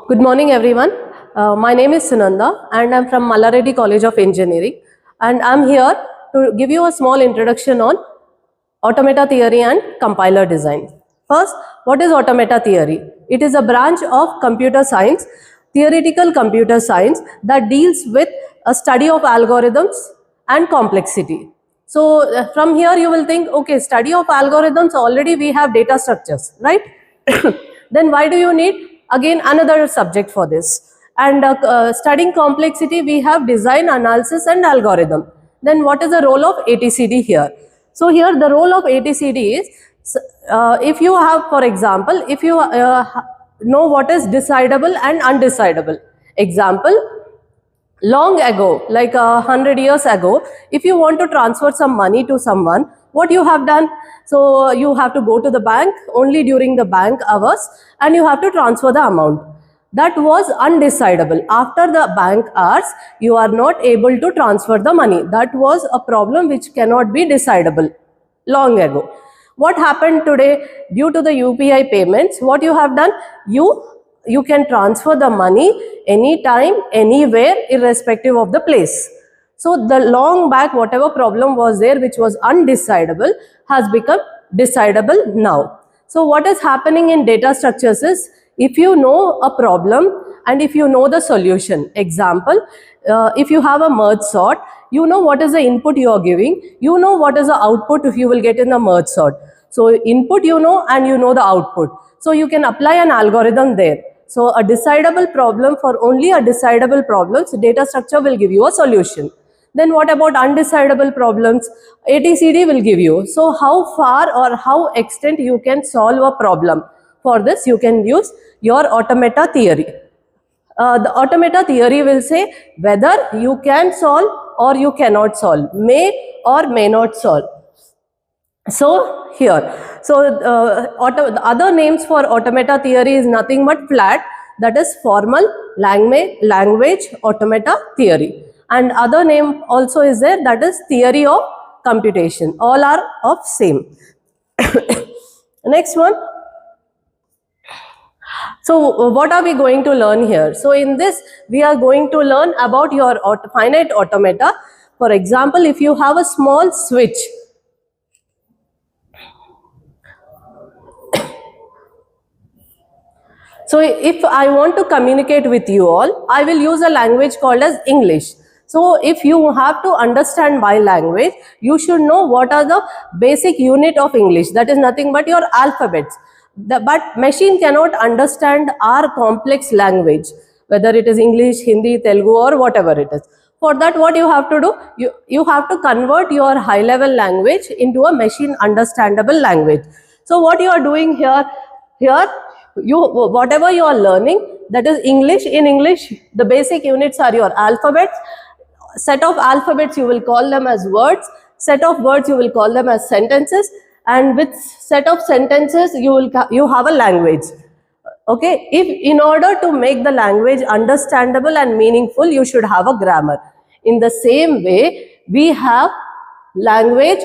Good morning, everyone. My name is Sunanda, and I'm from Mallareddy College of Engineering. And I'm here to give you a small introduction on automata theory and compiler design. First, what is automata theory? It is a branch of computer science, theoretical computer science, that deals with a study of algorithms and complexity. So from here you will think, okay, study of algorithms, already we have data structures, right? Then why do you need again another subject for this? And studying complexity, we have design, analysis and algorithm. Then what is the role of ATCD here? So here the role of ATCD is, if you have, for example, if you know what is decidable and undecidable. Example, long ago, like 100 years ago, if you want to transfer some money to someone, what you have done? So you have to go to the bank only during the bank hours and you have to transfer the amount. That was undecidable. After the bank hours, you are not able to transfer the money. That was a problem which cannot be decidable long ago. What happened today? Due to the UPI payments, what you have done? You can transfer the money anytime, anywhere, irrespective of the place. So the long back, whatever problem was there which was undecidable has become decidable now. So what is happening in data structures is, if you know a problem and if you know the solution, example, if you have a merge sort, you know what is the input you are giving, you know what is the output if you will get in the merge sort. So input you know and you know the output. So you can apply an algorithm there. So a decidable problem, for only a decidable problems, data structure will give you a solution. Then what about undecidable problems? ATCD will give you. So how far or how extent you can solve a problem. For this you can use your automata theory. The automata theory will say whether you can solve or you cannot solve, may or may not solve. So here, the other names for automata theory is nothing but FLAT, that is formal language automata theory. And other name also is there, that is theory of computation. All are of same. Next one. So what are we going to learn here? So in this, we are going to learn about your finite automata. For example, if you have a small switch, so if I want to communicate with you all, I will use a language called as English. So if you have to understand my language, you should know what are the basic unit of English. That is nothing but your alphabets. But machine cannot understand our complex language, whether it is English, Hindi, Telugu or whatever it is. For that, what you have to do? You have to convert your high level language into a machine understandable language. So what you are doing here, whatever you are learning, that is English. In English, the basic units are your alphabets. Set of alphabets you will call them as words. Set of words you will call them as sentences. And with set of sentences you have a language. Okay, if in order to make the language understandable and meaningful, you should have a grammar. In the same way, we have language.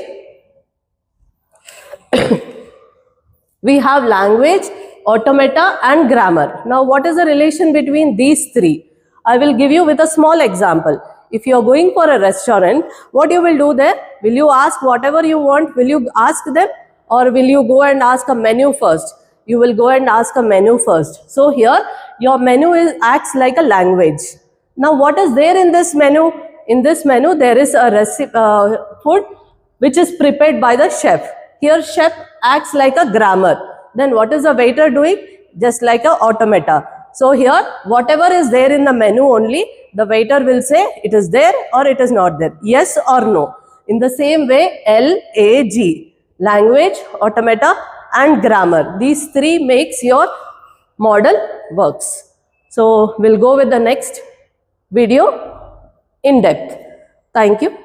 We have language, automata and grammar. Now what is the relation between these three? I will give you with a small example. If you are going for a restaurant, what you will do there? Will you ask whatever you want? Will you ask them, or will you go and ask a menu first? You will go and ask a menu first. So here your menu acts like a language. Now what is there in this menu? In this menu there is a food which is prepared by the chef. Here chef acts like a grammar. Then what is the waiter doing? Just like an automata. So here whatever is there in the menu only, the waiter will say it is there or it is not there, yes or no. In the same way, LAG, language, automata and grammar, these three makes your model works. So we'll go with the next video in depth. Thank you.